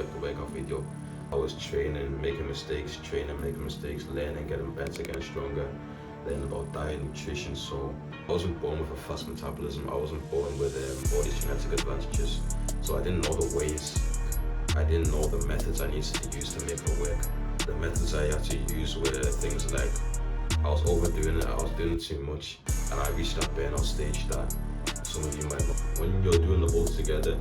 left the workout video. I was training, making mistakes, training, making mistakes, learning, getting better, getting stronger, learning about diet, nutrition. So I wasn't born with a fast metabolism. I wasn't born with all these genetic advantages. So I didn't know the ways, I didn't know the methods I needed to use to make it work. The methods I had to use were things like I was overdoing it, I was doing too much, and I reached that burnout stage that some of you might know. When you're doing the both together,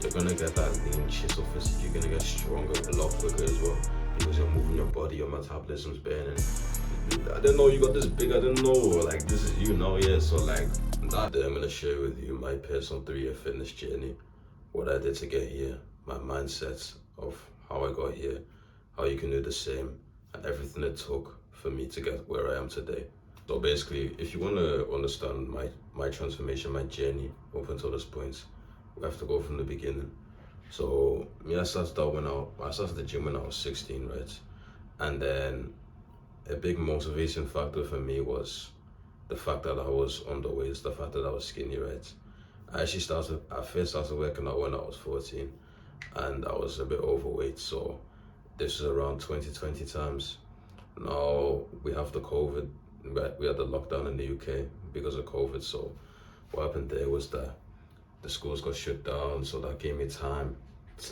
you're gonna get that lean chisel physique, you're gonna get stronger a lot quicker as well, because you're moving your body, your metabolism's burning. I didn't know you got this big, I didn't know, like, this is you now, yeah, so like, that I'm gonna share with you my personal 3-year fitness journey, what I did to get here, my mindset of how I got here, how you can do the same, and everything it took for me to get where I am today. So basically, if you want to understand my transformation, my journey up until this point, we have to go from the beginning. So me, I started the gym when I was 16, right? And then a big motivation factor for me was the fact that I was underweight, the fact that I was skinny, right? I first started working out when I was 14, and I was a bit overweight. So this is around 2020 times. Now we have the COVID, we had the lockdown in the UK because of COVID. So what happened there was that the schools got shut down, so that gave me time,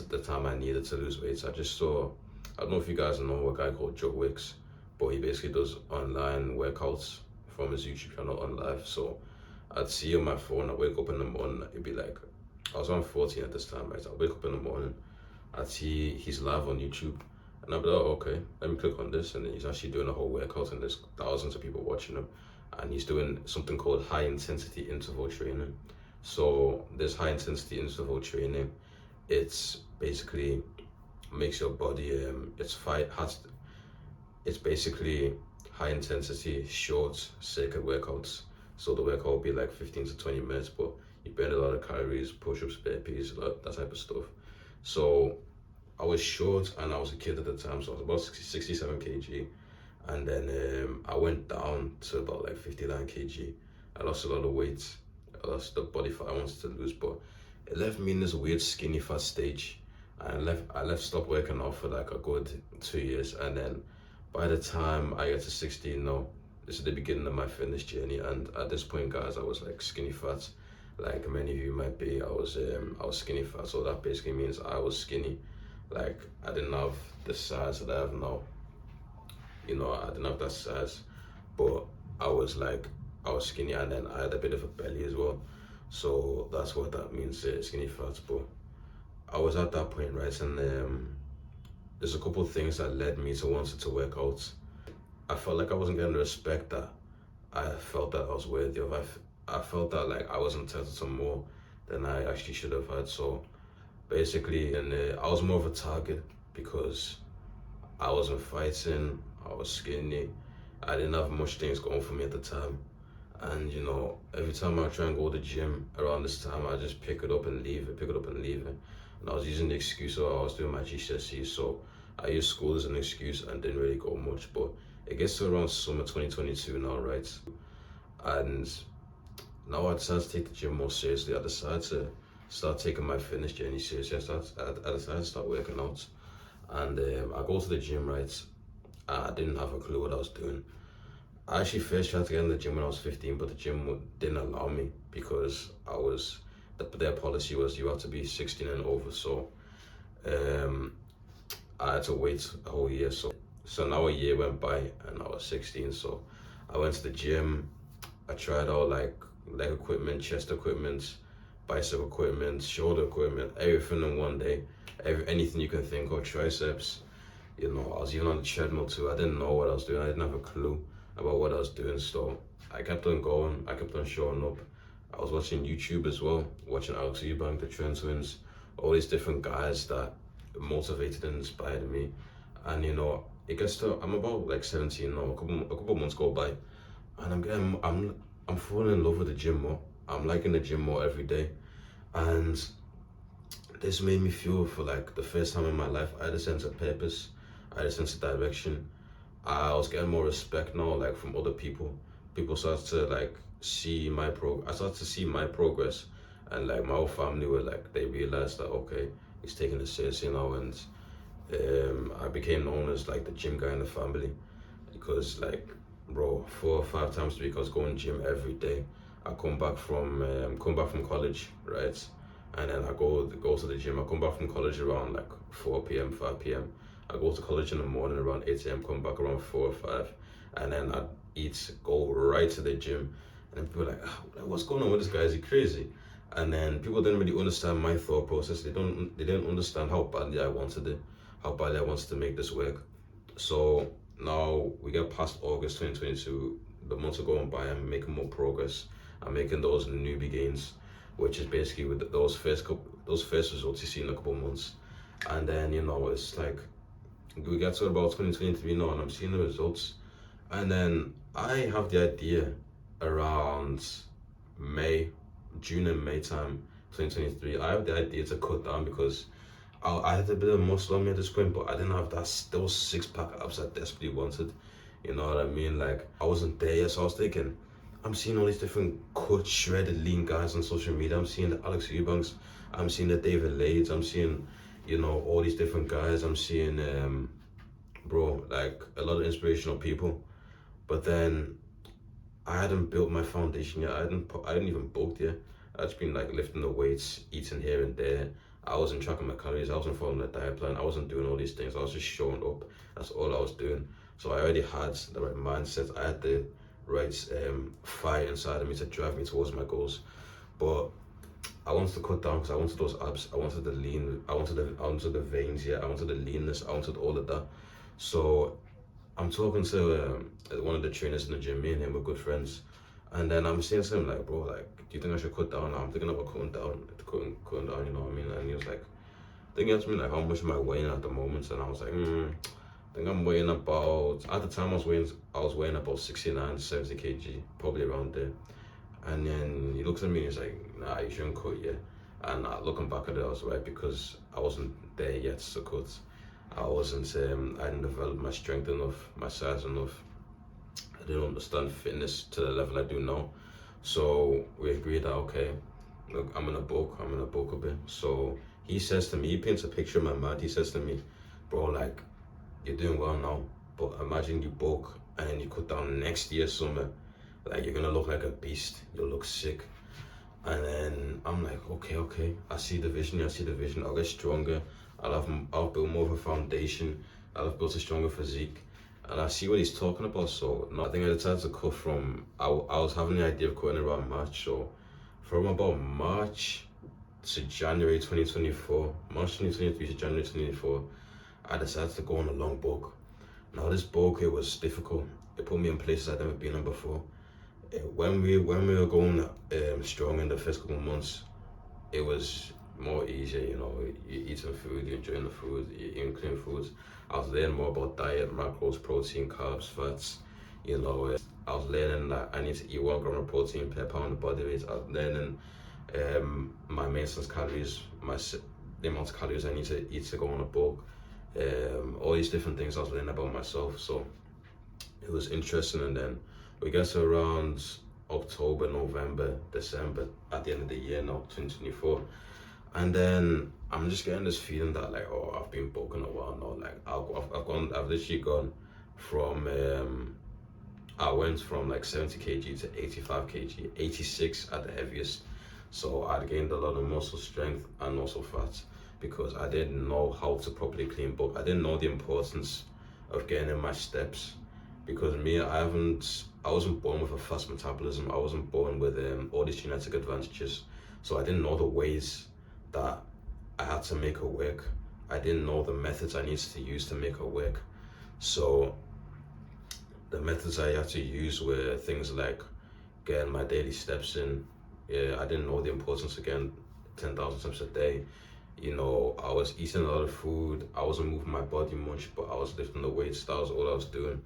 the time I needed to lose weight. So I don't know if you guys know a guy called Joe Wicks, but he basically does online workouts from his YouTube channel on live. So I'd see on my phone, I'd wake up in the morning, it'd be like, I was around 14 at this time, right? I'd wake up in the morning, I'd see he's live on YouTube, and I'd be like, oh, okay, let me click on this, and then he's actually doing a whole workout, and there's thousands of people watching him, and he's doing something called high intensity interval training. So this high intensity interval training, it's basically makes your body, it's basically high intensity, short circuit workouts. So the workout will be like 15 to 20 minutes, but you burn a lot of calories, push-ups, burpees, that type of stuff. So I was short and I was a kid at the time, so I was about 67 kg. And then I went down to about like 59 kg. I lost a lot of weight. I lost the body fat I wanted to lose, but it left me in this weird skinny fat stage. I stopped working out for like a good 2 years. And then by the time I get to 16 now, this is the beginning of my fitness journey. And at this point, guys, I was like skinny fat. Like many of you might be, I was skinny fat. So that basically means I was skinny. Like I didn't have the size that I have now. You know, I didn't have that size, but I was skinny, and then I had a bit of a belly as well. So that's what that means, skinny fat. But I was at that point, right? And there's a couple of things that led me to wanting to work out. I felt like I wasn't getting the respect that I felt that I was worthy of. I felt that like I was entitled to more than I actually should have had. So basically, and I was more of a target because I wasn't fighting, I was skinny, I didn't have much things going for me at the time. And you know, every time I try and go to the gym around this time, I just pick it up and leave it, pick it up and leave it. And I was using the excuse of I was doing my GCSE, so I used school as an excuse and didn't really go much. But it gets to around summer 2022 now, right? And now I decided to take the gym more seriously. I decided to start taking my fitness journey seriously. I decided to start working out. And I go to the gym, right? I didn't have a clue what I was doing. I actually first tried to get in the gym when I was 15, but the gym didn't allow me because their policy was you have to be 16 and over. So I had to wait a whole year. So now a year went by and I was 16. So I went to the gym. I tried out like leg equipment, chest equipment, bicep equipment, shoulder equipment, everything in one day. Anything you can think of, triceps. You know, I was even on the treadmill too. I didn't know what I was doing. I didn't have a clue about what I was doing. So I kept on going. I kept on showing up. I was watching YouTube as well, watching Alex Eubank, the Trend Twins, all these different guys that motivated and inspired me. And you know, I'm about like 17 now. A couple months go by, and I'm falling in love with the gym more. I'm liking the gym more every day, and this made me feel for like the first time in my life I had a sense of purpose. I had a sense of direction. I was getting more respect now, like from other people. People started to like see my I started to see my progress, and like my whole family were like, they realized that okay, he's taking it seriously now, and I became known as like the gym guy in the family because like, bro, 4 or 5 times a week I was going gym every day. I come back from college, right? And then I go to the gym. I come back from college around like 4 p.m., 5 p.m. I go to college in the morning around 8 a.m., come back around 4 or 5, and then I eat, go right to the gym. And then people are like, "Ah, what's going on with this guy? Is he crazy?" And then people didn't really understand my thought process. They didn't understand how badly I wanted it, how badly I wanted to make this work. So now we get past August 2022, the months are going by, I'm making more progress. I'm making those newbie gains, which is basically with those first results you see in a couple of months. And then, it's like we get to about 2023 now and I'm seeing the results. And then I have the idea around May, June and May time 2023. I have the idea to cut down because I had a bit of muscle on me at this point, but I didn't have those 6 pack abs I desperately wanted. You know what I mean? Like I wasn't there yet, so I was thinking, I'm seeing all these different cut, shredded, lean guys on social media. I'm seeing the Alex Eubanks, I'm seeing the David Lades, I'm seeing, all these different guys. I'm seeing, bro, like a lot of inspirational people. But then I hadn't built my foundation yet. I hadn't even bulked yet. I'd just been like lifting the weights, eating here and there. I wasn't tracking my calories. I wasn't following the diet plan. I wasn't doing all these things. I was just showing up. That's all I was doing. So I already had the right mindset. I had the right fire inside of me to drive me towards my goals. But I wanted to cut down because I wanted those abs. I wanted the lean. I wanted the veins. Yeah, I wanted the leanness. I wanted all of that. So I'm talking to one of the trainers in the gym. Me and him were good friends, and then I'm saying to him like, bro, like, do you think I should cut down? I'm thinking about cutting down. You know what I mean? And he was like, thinking to me like, how much am I weighing at the moment? And I was like, I think I'm weighing about, at the time I was weighing about 69, 70 kg, probably around there. And then he looks at me and he's like, nah, you shouldn't cut yet. And looking back at it, I was right because I wasn't there yet to cut. I didn't develop my strength enough, my size enough. I didn't understand fitness to the level I do now. So we agreed that, okay, look, I'm gonna bulk a bit. So he says to me, he paints a picture in my mind. He says to me, bro, like, you're doing well now, but imagine you bulk and then you cut down next year summer. Like, you're gonna look like a beast. You'll look sick. And then I'm like, okay. I see the vision. I'll get stronger. I'll build more of a foundation. I'll have built a stronger physique. And I see what he's talking about. So no, I think I decided to cut I was having the idea of cutting around March. So from about March to January 2024, March 2023 to January 2024, I decided to go on a long bulk. Now this bulk, it was difficult. It put me in places I'd never been in before. When we were going strong in the first couple of months, it was more easier, you eating food, you're enjoying the food, you're eating clean foods. I was learning more about diet, macros, protein, carbs, fats, I was learning that I need to eat 1 gram of protein per pound of body weight. I was learning my maintenance calories, the amount of calories I need to eat to go on a bulk. All these different things I was learning about myself. So it was interesting. And then we get to around October, November, December, at the end of the year now, 2024. And then I'm just getting this feeling that like, oh, I've been bulking a while now. Like I've literally gone from, I went from like 70 kg to 85 kg, 86 at the heaviest. So I gained a lot of muscle strength and also fat because I didn't know how to properly clean bulk. I didn't know the importance of getting in my steps because I wasn't born with a fast metabolism. I wasn't born with all these genetic advantages. So I didn't know the ways that I had to make it work. I didn't know the methods I needed to use to make it work. So the methods I had to use were things like getting my daily steps in. Yeah, I didn't know the importance of getting 10,000 steps a day. I was eating a lot of food. I wasn't moving my body much, but I was lifting the weights. That was all I was doing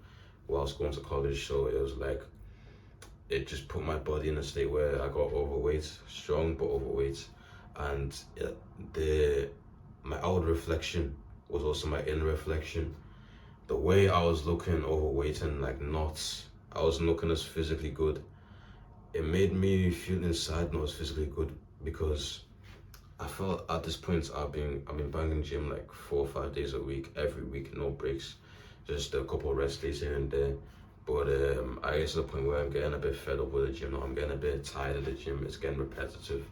while I was going to college. So it was like, it just put my body in a state where I got overweight, strong but overweight. And my outward reflection was also my inner reflection. The way I was looking overweight and like I wasn't looking as physically good. It made me feel inside not as physically good because I felt at this point I've been banging gym like 4 or 5 days a week, every week, no breaks, just a couple of rest days here and there. But I get to the point where I'm getting a bit fed up with the gym now. I'm getting a bit tired of the gym. It's getting repetitive,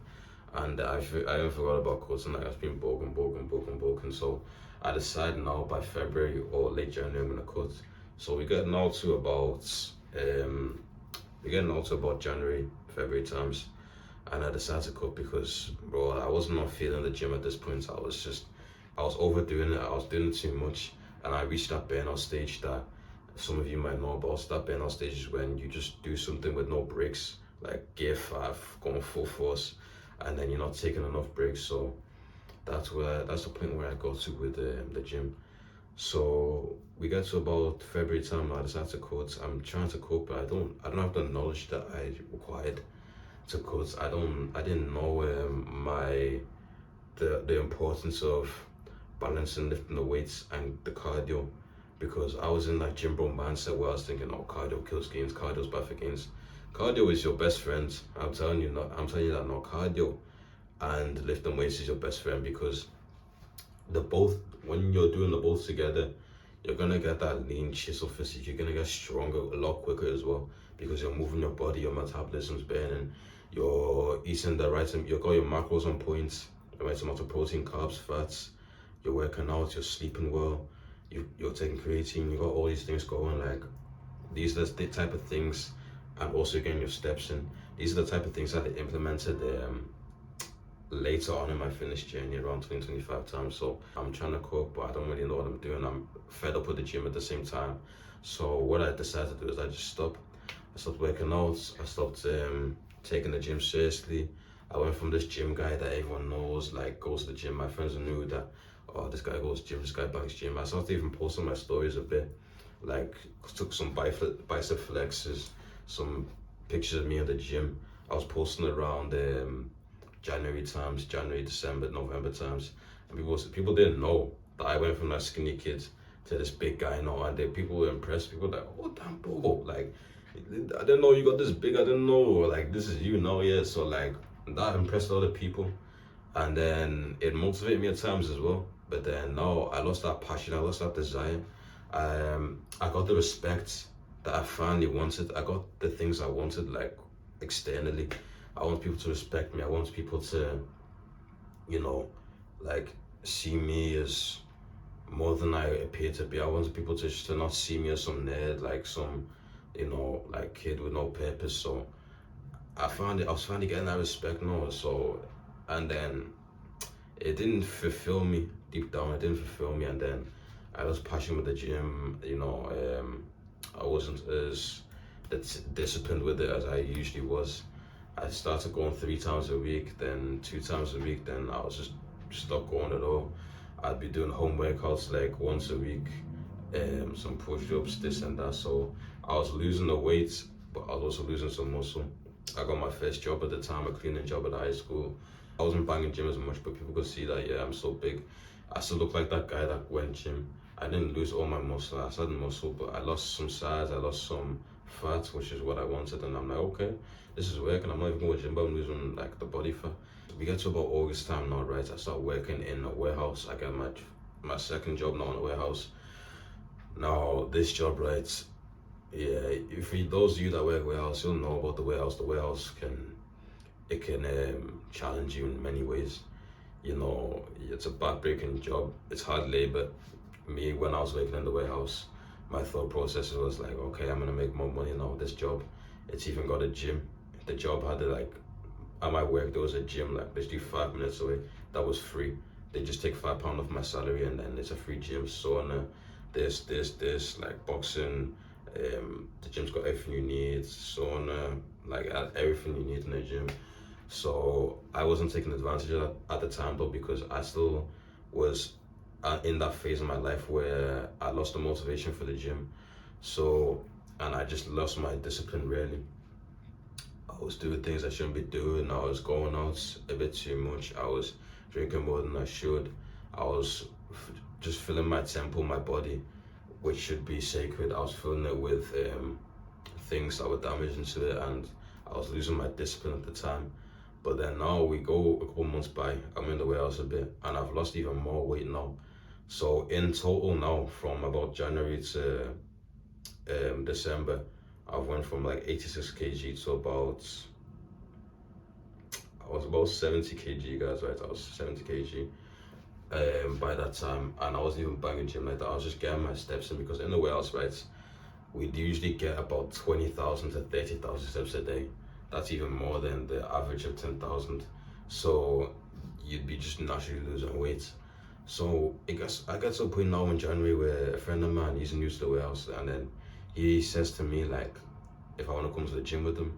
and I even forgot about cuts, and like I've been bulking. So I decided now by February or late January I'm gonna cut. So um we're getting now to about January, February times, and I decided to cut because, bro, I was not feeling the gym at this point. I was overdoing it. I was doing it too much, and I reached that burnout stage that some of you might know about. So that burnout stage is when you just do something with no breaks, like gear five, going full force, and then you're not taking enough breaks. So that's the point where I got to with the gym. So we get to about February time. I decided to cut. I'm trying to cut, but I don't have the knowledge that I required to cut. I didn't know the importance of balancing lifting the weights and the cardio, because I was in that gym bro mindset where I was thinking, oh, cardio kills gains, cardio's bad for gains. Cardio is your best friend. I'm telling you that now. Cardio and lifting weights is your best friend, because the both when you're doing the both together, you're gonna get that lean chisel physique. You're gonna get stronger a lot quicker as well, because you're moving your body, your metabolism's burning, you're eating the right, you've got your macros on point, the right amount of protein, carbs, fats, you're working out, you're sleeping well, you're taking creatine, you got all these things going. Like, these are the type of things, and also getting your steps in. These are the type of things that I implemented later on in my fitness journey around 2025 time. So I'm trying to cope, but I don't really know what I'm doing. I'm fed up with the gym at the same time. So what I decided to do is I just stopped. I stopped working out. I stopped taking the gym seriously. I went from this gym guy that everyone knows, like, goes to the gym. My friends knew that, oh, this guy goes to gym, this guy bangs gym. I started even posting my stories a bit, like took some bicep flexes, some pictures of me in the gym. I was posting around January times, January, December, November times, and people didn't know that I went from that skinny kid to this big guy now, and people were impressed. People were like, oh damn, bro, like, I didn't know you got this big. I didn't know, like, this is you now, yeah. So like, that impressed other people, and then it motivated me at times as well. But then now I lost that passion, I lost that desire. I got the respect that I finally wanted. I got the things I wanted, like, externally. I want people to respect me. I want people to, you know, like, see me as more than I appear to be. I want people to just to not see me as some nerd, like some, like, kid with no purpose. So I was finally getting that respect now. So, and then it didn't fulfill me deep down. It didn't fulfill me, and then I was passionate with the gym. I wasn't as disciplined with it as I usually was. I started going 3 times a week, then 2 times a week, then I was just stopped going at all. I'd be doing home workouts like once a week, some push-ups, this and that. So I was losing the weight, but I was also losing some muscle. I got my first job at the time, a cleaning job at high school. I wasn't banging gym as much, but people could see that, yeah, I'm so big. I still look like that guy that went gym. I didn't lose all my muscle. I still had muscle, but I lost some size, I lost some fat, which is what I wanted. And I'm like, okay, this is working. I'm not even going to gym, but I'm losing, like, the body fat. We get to about August time now, right? I start working in a warehouse. I get my second job now in a warehouse. Now, this job, right? Yeah, if those of you that work warehouse, you'll know about the warehouse. The warehouse can challenge you in many ways. It's a back-breaking job. It's hard labor. Me, when I was working in the warehouse, my thought process was like, okay, I'm gonna make more money now with this job. It's even got a gym. The job had at my work, there was a gym like literally 5 minutes away that was free. They just take £5 off my salary, and then it's a free gym, sauna, this, like, boxing. The gym's got everything you need, sauna, like, everything you need in the gym. So I wasn't taking advantage of that at the time, though, because I still was in that phase of my life where I lost the motivation for the gym. So, and I just lost my discipline, really. I was doing things I shouldn't be doing. I was going out a bit too much. I was drinking more than I should. I was just filling my temple, my body, which should be sacred. I was filling it with things that were damaging to it, and I was losing my discipline at the time. But then now we go a couple months by, I'm in the warehouse a bit, and I've lost even more weight now. So in total now, from about January to December, I went from like 86 kg to I was about 70 kg, guys, right? I was 70 kg by that time, and I wasn't even banging gym like that. I was just getting my steps in, because in the warehouse, right, we'd usually get about 20,000 to 30,000 steps a day. That's even more than the average of 10,000. So you'd be just naturally losing weight. So I got to a point now in January where a friend of mine, he's new to the warehouse, and then he says to me like, if I want to come to the gym with him,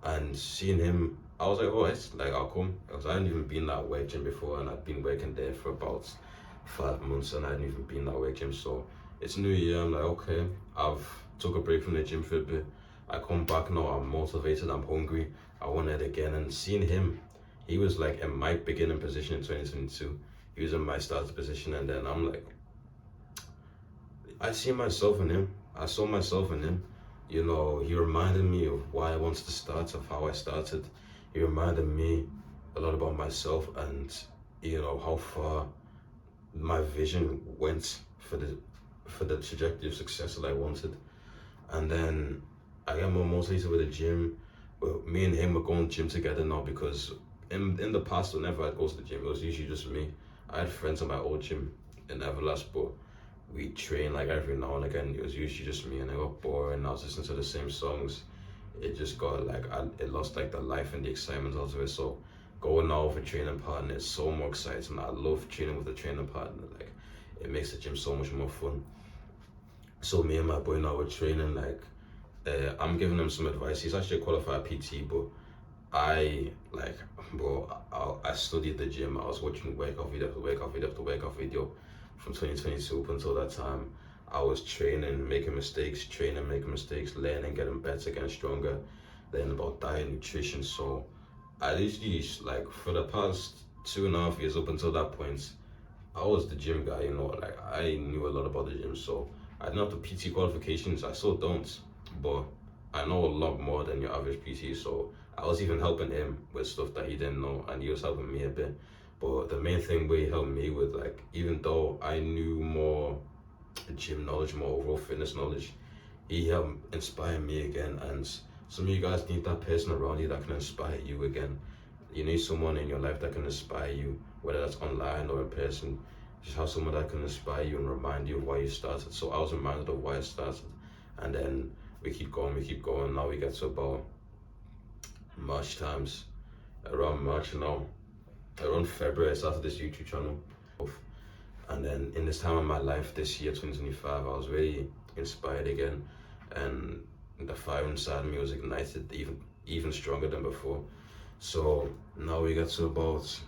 and seeing him, I was like, oh, it's like, I'll come, because I hadn't even been that weight gym before, and I'd been working there for about 5 months, and I hadn't even been that weight gym. So it's New Year, I'm like, okay, I've took a break from the gym for a bit. I come back now, I'm motivated, I'm hungry, I want it again. And seeing him, he was like in my beginning position in 2022. He was in my starting position, and then I'm like, I see myself in him. I saw myself in him. You know, he reminded me of why I wanted to start, of how I started. He reminded me a lot about myself, and you know how far my vision went for the trajectory of success that I wanted. And then I got more motivated with the gym. Well, me and him were going to the gym together now, because in the past, whenever I'd go to the gym, it was usually just me. I had friends at my old gym in Everlast, but we train like every now and again. It was usually just me, and it got boring. I was listening to the same songs. It just got like, it lost like the life and the excitement out of it. So going now with a training partner is so more exciting. I love training with a training partner. Like, it makes the gym so much more fun. So me and my boy now we're training. Like, I'm giving him some advice. He's actually a qualified PT, but I studied the gym. I was watching workout video after workout video after workout video from 2022 up until that time. I was training, making mistakes, learning, getting better, getting stronger, learning about diet, nutrition. So I literally, like, for the past 2.5 years up until that point, I was the gym guy, you know, like I knew a lot about the gym. So I didn't have the PT qualifications, I still don't, but I know a lot more than your average PT. So I was even helping him with stuff that he didn't know, and he was helping me a bit. But the main thing where he helped me with, like, even though I knew more gym knowledge, more overall fitness knowledge, he helped inspire me again. And some of you guys need that person around you that can inspire you again. You need someone in your life that can inspire you, whether that's online or in person. Just have someone that can inspire you and remind you of why you started. So I was reminded of why I started, and then we keep going, we keep going. Now we get to about March times, around March now, around February I started this YouTube channel. And then in this time of my life, this year 2025, I was very inspired again, and the fire inside me was ignited even stronger than before. So now we get to about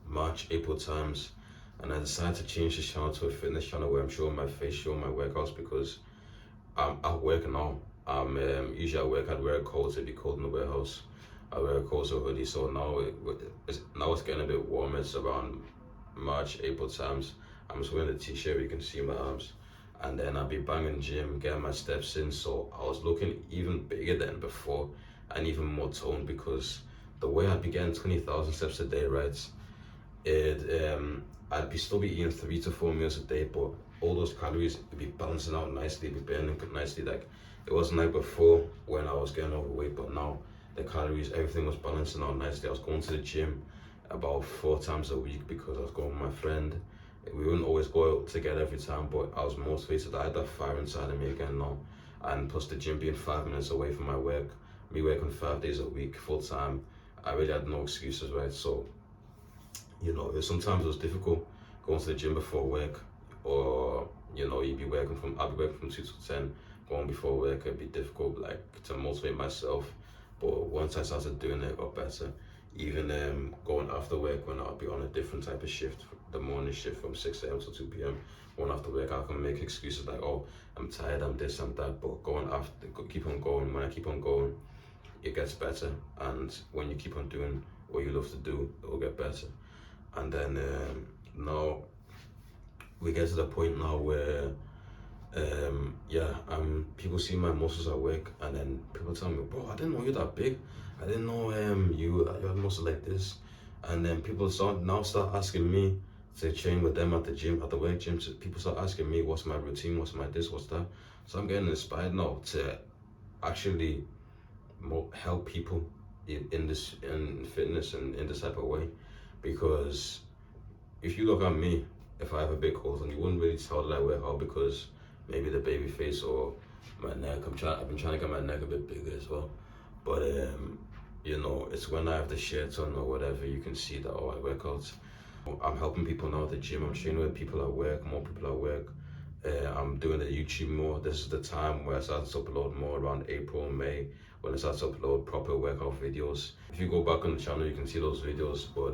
March, April times, and I decided to change the channel to a fitness channel where I'm showing my face, showing my workouts, because I'm at work now. I'm usually at work, I'd wear a coat, it'd be cold in the warehouse. I wear a coat or hoodie. So now it's getting a bit warmer. It's around March, April times. I'm just wearing a t-shirt, you can see my arms, and then I'll be banging gym, getting my steps in. So I was looking even bigger than before, and even more toned, because the way I'd be getting 20,000 steps a day, right? I'd be still be eating 3 to 4 meals a day, but all those calories would be balancing out nicely, be burning nicely. Like, it wasn't like before when I was getting overweight, but now the calories, everything was balancing out nicely. I was going to the gym about 4 times a week because I was going with my friend. We wouldn't always go out together every time, but I was motivated. I had that fire inside of me again now. And plus the gym being 5 minutes away from my work, me working 5 days a week full time, I really had no excuses, right? So, you know, sometimes it was difficult going to the gym before work, or, you know, I'd be working from 2 to 10, going before work. It'd be difficult, like, to motivate myself. But once I started doing it, it got better. Even going after work, when I'll be on a different type of shift, the morning shift from 6 a.m. to 2 p.m. Going after work, I can make excuses like, oh, I'm tired, I'm this, I'm that. But keep on going. When I keep on going, it gets better. And when you keep on doing what you love to do, it will get better. And then now we get to the point now where Yeah, people see my muscles at work, and then people tell me, bro, I didn't know you're that big. I didn't know you had muscles like this. And then people start asking me to train with them at the gym, at the work gym. So people start asking me, what's my routine, what's my this, what's that. So I'm getting inspired now to actually help people in this in fitness and in this type of way, because if you look at me, if I have a big hole, then you wouldn't really tell that I work out, because maybe the baby face or my neck. I've been trying to get my neck a bit bigger as well. But it's when I have the shirts on or whatever, you can see that, oh, I work out. I'm helping people now at the gym. I'm training with people at work, more people at work. I'm doing the YouTube more. This is the time where I start to upload more, around April, May, when I start to upload proper workout videos. If you go back on the channel, you can see those videos. But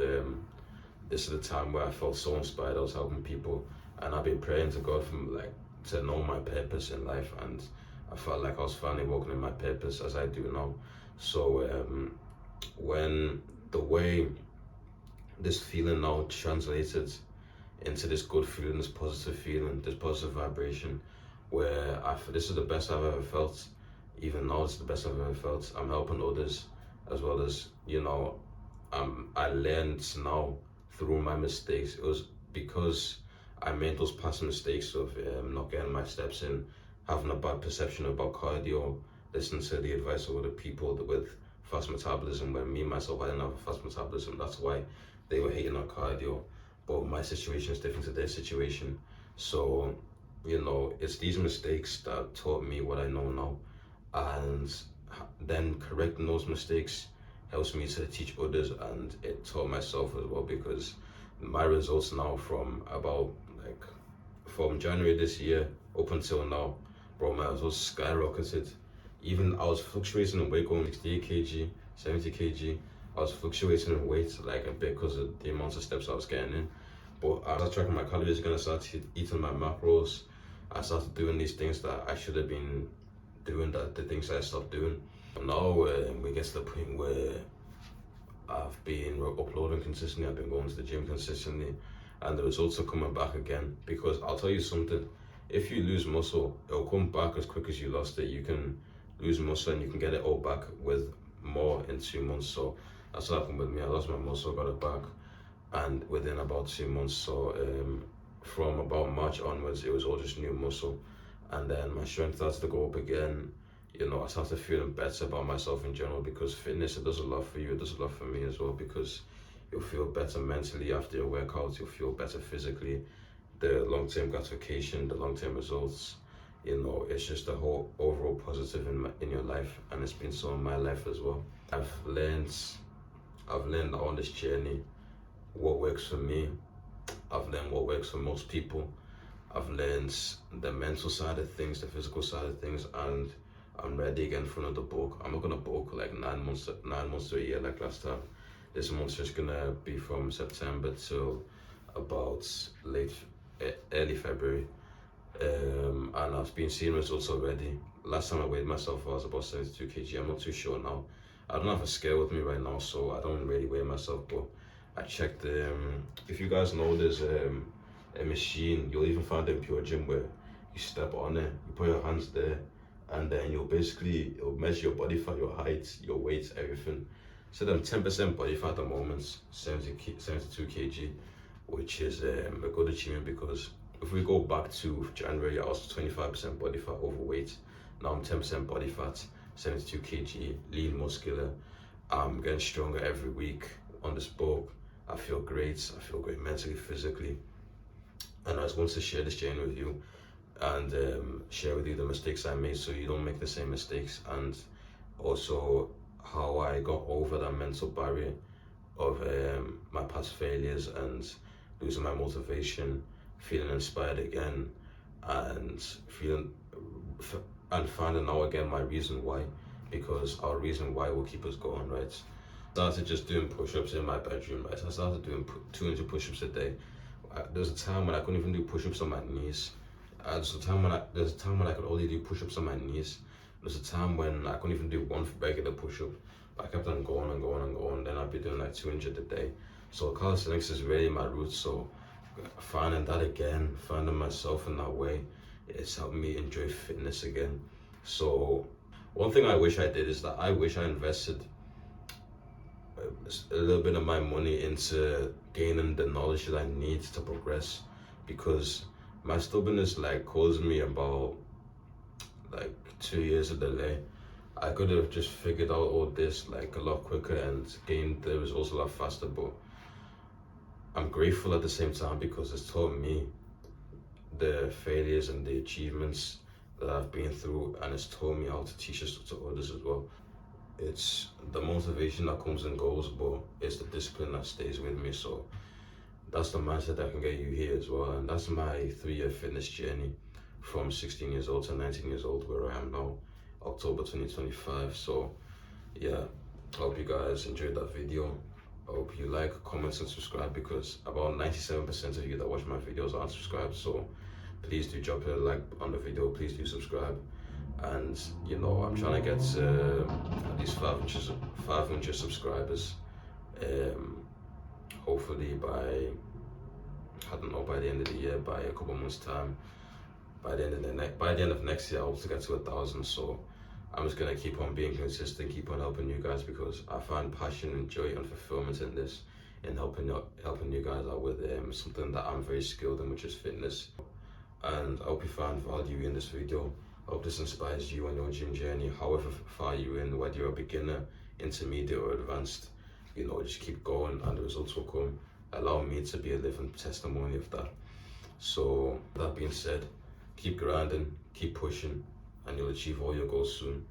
this is the time where I felt so inspired. I was helping people, and I've been praying to God to know my purpose in life, and I felt like I was finally walking in my purpose as I do now. So when the way this feeling now translated into this good feeling, this positive feeling, this positive vibration, where this is the best I've ever felt. Even now, it's the best I've ever felt. I'm helping others, as well as I learned now through my mistakes. It was because I made those past mistakes of not getting my steps in, having a bad perception about cardio, listening to the advice of other people with fast metabolism, when me myself, I didn't have a fast metabolism. That's why they were hating on cardio. But my situation is different to their situation. So, it's these mistakes that taught me what I know now. And then correcting those mistakes helps me to teach others, and it taught myself as well, because my results now from January this year up until now, bro, my results skyrocketed. Even I was fluctuating in weight, going 68 kg, 70 kg. I was fluctuating in weight like a bit because of the amount of steps I was getting in. But as I tracking my calories again, I started eating my macros. I started doing these things that I should have been doing, that the things I stopped doing. Now we get to the point where I've been uploading consistently, I've been going to the gym consistently, and the results are coming back again. Because I'll tell you something, if you lose muscle, it'll come back as quick as you lost it. You can lose muscle and you can get it all back with more in 2 months. So that's what happened with me. I lost my muscle, got it back, and within about 2 months. So from about March onwards, it was all just new muscle, and then my strength started to go up again. I started feeling better about myself in general, because fitness, it does a lot for you. It does a lot for me as well, because you'll feel better mentally after your workouts. You'll feel better physically. The long-term gratification, the long-term results, it's just a whole overall positive in your life, and it's been so in my life as well. I've learned on this journey what works for me. I've learned what works for most people. I've learned the mental side of things, the physical side of things, and I'm ready again for another bulk. I'm not gonna bulk like 9 months to a year like last time. This month's just gonna be from September till about early February. And I've been seeing results already. Last time I weighed myself, I was about 72 kg. I'm not too sure now. I don't have a scale with me right now, so I don't really weigh myself, but I checked. If you guys know, there's a machine, you'll even find it in Pure Gym, where you step on it, you put your hands there, and then it'll measure your body fat, your height, your weight, everything. So I'm 10% body fat at the moment, 72 kg, which is a good achievement, because if we go back to January, I was 25% body fat, overweight. Now I'm 10% body fat, 72 kg, lean, muscular. I'm getting stronger every week on this bulk. I feel great mentally, physically. And I just want to share this journey with you, and share with you the mistakes I made, so you don't make the same mistakes, and also how I got over that mental barrier of my past failures and losing my motivation, feeling inspired again, and finding out again my reason why, because our reason why will keep us going, right? I started just doing push-ups in my bedroom, right? I started doing 200 push-ups a day. There was a time when I couldn't even do push-ups on my knees. There's a time when I could only do push-ups on my knees. There's a time when I couldn't even do one regular push-up. But I kept on going and going and going. Then I'd be doing like 200 a day. So calisthenics is really my roots. So finding that again, finding myself in that way, It's helped me enjoy fitness again. So one thing I wish I did is that I wish I invested a little bit of my money into gaining the knowledge that I need to progress, because my stubbornness like caused me about like 2 years of delay. I could have just figured out all this like a lot quicker and gained the results a lot faster, but I'm grateful at the same time because it's taught me the failures and the achievements that I've been through, and it's taught me how to teach this to others as well. It's the motivation that comes and goes, but it's the discipline that stays with me. So that's the mindset that can get you here as well. And that's my 3 year fitness journey from 16 years old to 19 years old, where I am now, October 2025. So yeah, I hope you guys enjoyed that video. I hope you like, comment, and subscribe, because about 97% of you that watch my videos aren't subscribed. So please do drop a like on the video, please do subscribe. And you know, I'm trying to get at least 500 subscribers, hopefully by, I don't know, by the end of the year, by a couple months time. By the end of next year, I hope to get to 1,000. So I'm just gonna keep on being consistent, keep on helping you guys, because I find passion and joy and fulfillment in this, in helping you guys out with something that I'm very skilled in, which is fitness. And I hope you found value in this video. I hope this inspires you on your gym journey, however far you're in, whether you're a beginner, intermediate, or advanced. You know, just keep going and the results will come. Allow me to be a living testimony of that. So that being said, keep grinding, keep pushing, and you'll achieve all your goals soon.